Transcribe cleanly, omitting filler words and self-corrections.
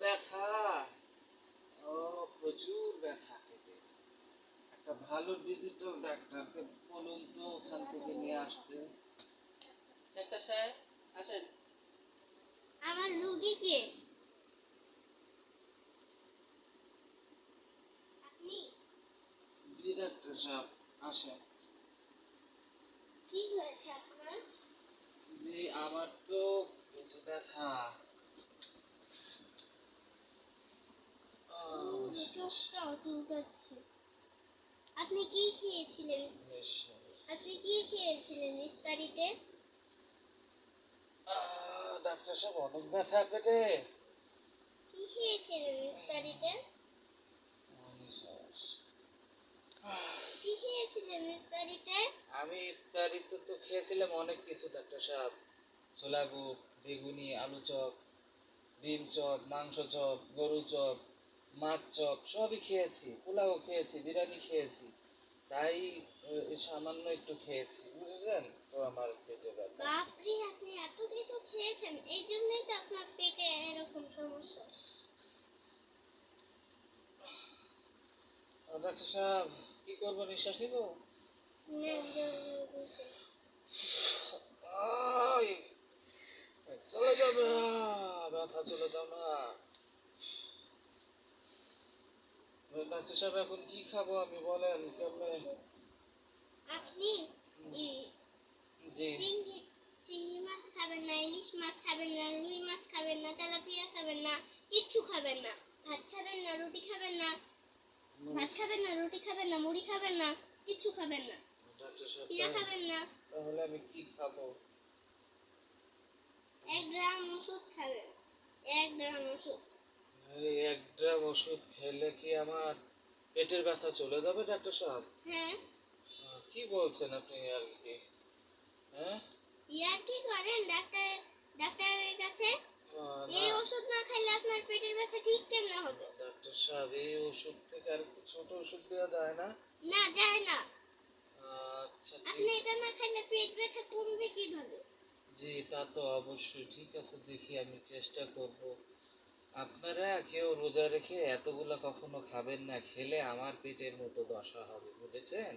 ব্যথা, ও প্রচুর ব্যথা পেটে। একটা ভালো ডিজিটাল ডাক্তারকে বলুন তো ওখান থেকে নিয়ে আসতে। ডাক্তার সাহেব আসেন। আমার রোগী কে? আপনি? জি ডাক্তার সাহেব, আসেন। কি হয়েছে আপনার? জি আমার তো পেটে ব্যথা। চোখটাও চুলকাচ্ছে। আপনি কি খেয়েছিলেন? আপনি কি খেয়েছিলেন ইফতারিতে? ডাক্তার সাহেব অনেক ব্যথা পেটে। কি খেয়েছিলেন ইফতারিতে? কি খেয়েছিলেন ইফতারিতে? আমি ইফতারিতে তো খেয়েছিলাম অনেক কিছু ডাক্তার সাহেব। ছোলা বুট, বেগুনি, আলু চপ, ডিম চপ, মাংস চপ, গরু চপ, মাছ চপ সবই খেয়েছি, পোলাও খেয়েছি, বিরিয়ানি খেয়েছি। তাই সামান্য একটু খেয়েছি, বুঝেছেন তো আমার পেটে ব্যথা। বাপরে, আপনি এত কিছু খেয়েছেন, এই জন্যই তো আপনার পেটে এরকম সমস্যা। ডাক্তার সাহেব কি করবো, নিঃশ্বাস নিব? না, জরুরি বলতে। আয়, চলে যাবে না, ব্যথা চলে যাও না। ডাক্তার সাহেব এখন কি খাবো আমি, বলেন কেমনে? আপনি জি চিংড়ি চিংড়ি মাছ খাবেন না, ইলিশ মাছ খাবেন না, রুই মাছ খাবেন না, তেলাপিয়া খাবেন না, কিচ্ছু খাবেন না। ভাত খাবেন না, রুটি খাবেন না, ভাত খাবেন না, রুটি খাবেন না, মুড়ি খাবেন না, কিচ্ছু খাবেন না। ডাক্তার সাহেব পিঠা খাবেন না। তাহলে আমি কি খাবো? 1 গ্রাম ওষুধ খাবেন, 1 গ্রাম ওষুধ। এই 1 গ্রাম ওষুধ খেলে কি আমার পেটের ব্যথা চলে যাবে ডাক্তার সাহেব? হ্যাঁ। কি বলছেন আপনি আর কি? হ্যাঁ, ইয়ার কি করেন ডাক্তারের কাছে? এই ওষুধ না খাইলে আপনার পেটের ব্যথা ঠিক কেমনে হবে? ডাক্তার সাহেব এই ওষুধ থেকে আর একটু ছোট ওষুধ দেওয়া যায় না? না, যায় না। আচ্ছা আপনি ঠিক, এটা না খাইলে পেট ব্যথা কমবে কিভাবে? জি তা তো অবশ্যই, ঠিক আছে দেখি আমি চেষ্টা করব। আপনারা কেউ রোজা রেখে এতগুলা কখনো খাবেন না, খেলে আমার পেটের মতো দশা হবে, বুঝেছেন?